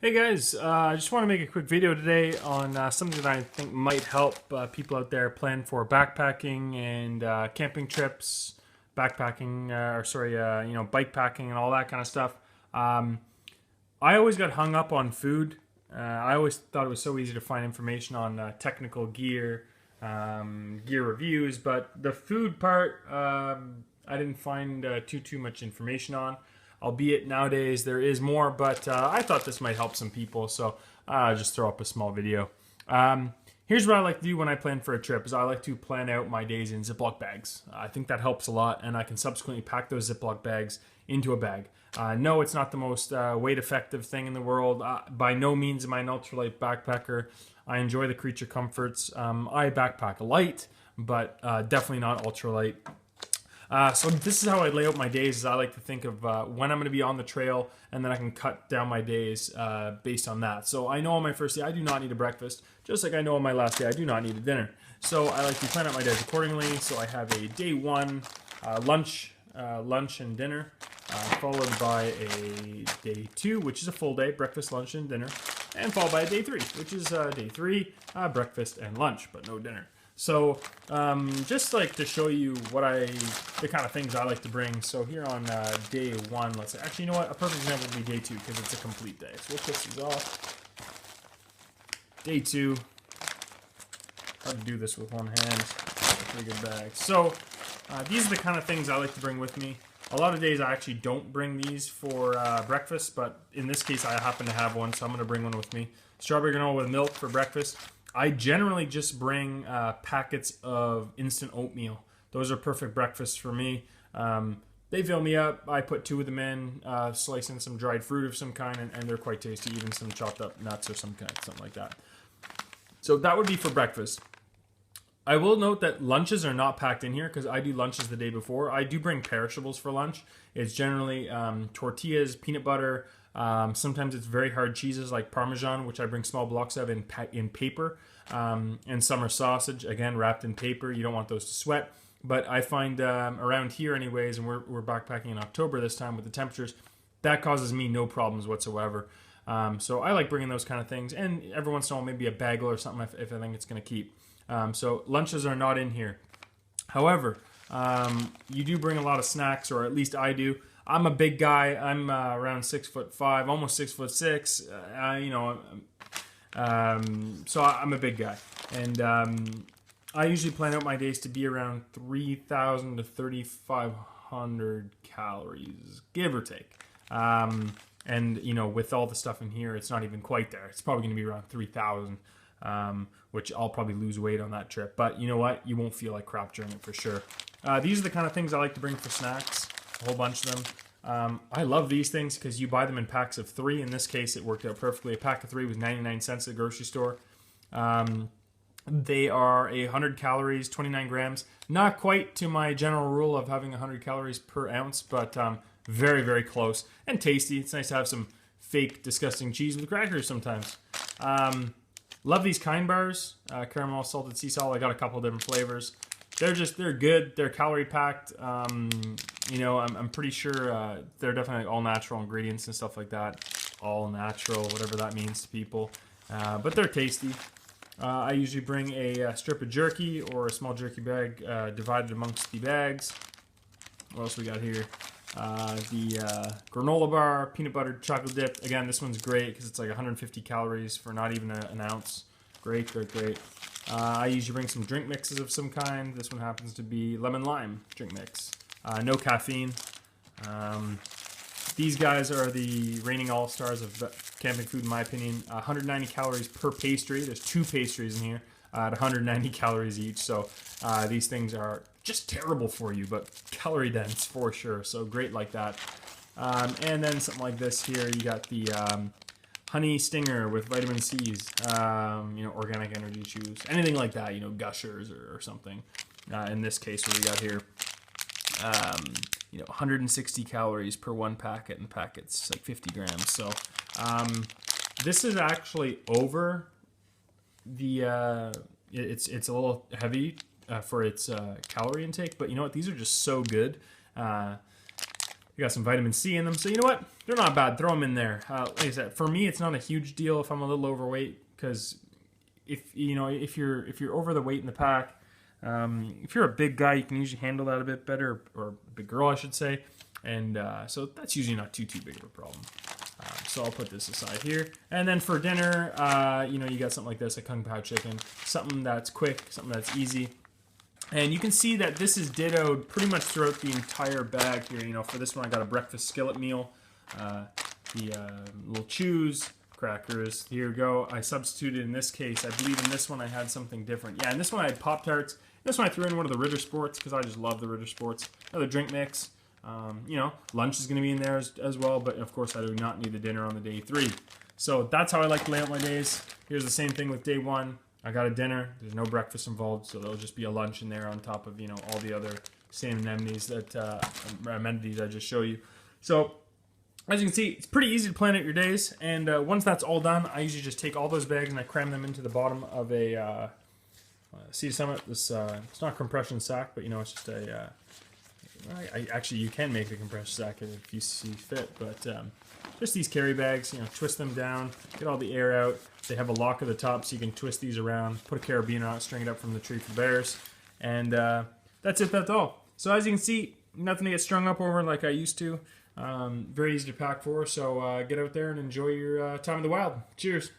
Hey guys, I just want to make a quick video today on something that I think might help people out there plan for backpacking and camping trips, backpacking, bike packing and all that kind of stuff. Um, I always got hung up on food. I always thought it was so easy to find information on technical gear, gear reviews, but the food part, I didn't find too much information on. Albeit nowadays there is more, but I thought this might help some people, so I'll just throw up a small video. Um, Here's what I like to do when I plan for a trip: is I like to plan out my days in Ziploc bags. I think that helps a lot, and I can subsequently pack those Ziploc bags into a bag. No, it's not the most weight-effective thing in the world. By no means am I an ultralight backpacker. I enjoy the creature comforts. I backpack light, but definitely not ultralight. So this is how I lay out my days. Is I like to think of when I'm going to be on the trail, and then I can cut down my days based on that. So I know on my first day I do not need a breakfast, just like I know on my last day I do not need a dinner. So I like to plan out my days accordingly. So I have a day one lunch and dinner, followed by a day two, which is a full day, breakfast, lunch, and dinner, and followed by a day three, which is day three, breakfast and lunch, but no dinner. So just like to show you the kind of things I like to bring. So here on day one, let's say, actually, you know what? A perfect example would be day two because it's a complete day. So we'll push these off. Day two. Hard to do this with one hand. A pretty good bag. So these are the kind of things I like to bring with me. A lot of days I actually don't bring these for breakfast, but in this case I happen to have one, so I'm going to bring one with me. Strawberry granola with milk for breakfast. I generally just bring packets of instant oatmeal. Those are perfect breakfasts for me. They fill me up. I put two of them in, slice in some dried fruit of some kind, and they're quite tasty. Even some chopped up nuts or some kind, something like that. So that would be for breakfast. I will note that lunches are not packed in here because I do lunches the day before. I do bring perishables for lunch. It's generally tortillas, peanut butter. Sometimes it's very hard cheeses like Parmesan, which I bring small blocks of in paper. And summer sausage, again, wrapped in paper. You don't want those to sweat. But I find around here anyways, and we're backpacking in October this time with the temperatures, that causes me no problems whatsoever. So I like bringing those kind of things. And every once in a while, maybe a bagel or something if I think it's going to keep. So lunches are not in here. However, you do bring a lot of snacks, or at least I do. I'm a big guy. I'm around 6'5", almost 6'6". So I'm a big guy, and I usually plan out my days to be around 3,000 to 3,500 calories, give or take. And with all the stuff in here, it's not even quite there. It's probably going to be around 3,000. Which I'll probably lose weight on that trip. But you know what? You won't feel like crap during it for sure. These are the kind of things I like to bring for snacks, a whole bunch of them. I love these things because you buy them in packs of 3. In this case, it worked out perfectly. A pack of 3 was 99 cents at the grocery store. They are 100 calories, 29 grams. Not quite to my general rule of having 100 calories per ounce, but very, very close. And tasty. It's nice to have some fake, disgusting cheese with crackers sometimes. Love these Kind bars, caramel salted sea salt. I got a couple of different flavors. They're good. They're calorie packed. I'm pretty sure they're definitely all natural ingredients and stuff like that. All natural, whatever that means to people. But they're tasty. I usually bring a strip of jerky or a small jerky bag divided amongst the bags. What else we got here? The granola bar, peanut butter chocolate dip. Again, this one's great because it's like 150 calories for not even an ounce. Great. I usually bring some drink mixes of some kind. This one happens to be lemon lime drink mix. No caffeine. These guys are the reigning all-stars of camping food, in my opinion. 190 calories per pastry. There's 2 pastries in here at 190 calories each. So these things are just terrible for you, but calorie dense for sure. So great like that. And then something like this here. You got the honey stinger with vitamin C's. Organic energy chews. Anything like that. Gushers or something. In this case, what we got here. 160 calories per one packet, and the packet's like 50 grams. So this is actually over the. It's a little heavy for its calorie intake, but you know what? These are just so good. They got some vitamin C in them, so you know what? They're not bad. Throw them in there. Like I said, for me, it's not a huge deal if I'm a little overweight, because if you're over the weight in the pack, if you're a big guy, you can usually handle that a bit better, or a big girl, I should say, and so that's usually not too big of a problem. So I'll put this aside here, and then for dinner, you got something like this, a Kung Pao chicken, something that's quick, something that's easy. And you can see that this is dittoed pretty much throughout the entire bag here. For this one I got a breakfast skillet meal, the little chews, crackers. Here we go. I substituted in this case. I believe in this one I had something different. Yeah, in this one I had Pop-Tarts. This one I threw in one of the Ritter Sports because I just love the Ritter Sports. Another drink mix. Lunch is going to be in there as well, but of course I do not need a dinner on the day 3. So that's how I like to lay out my days. Here's the same thing with day 1. I got a dinner. There's no breakfast involved, so there'll just be a lunch in there on top of all the other same amenities I just show you. So as you can see, it's pretty easy to plan out your days. And once that's all done, I usually just take all those bags and I cram them into the bottom of a Sea Summit. This it's not a compression sack, but it's just a. Actually, you can make a compression sack if you see fit, but just these carry bags. Twist them down, get all the air out. They have a lock at the top, so you can twist these around, put a carabiner on it, string it up from the tree for bears, and that's it. That's all. So as you can see, nothing to get strung up over like I used to. Very easy to pack for. So get out there and enjoy your time in the wild. Cheers.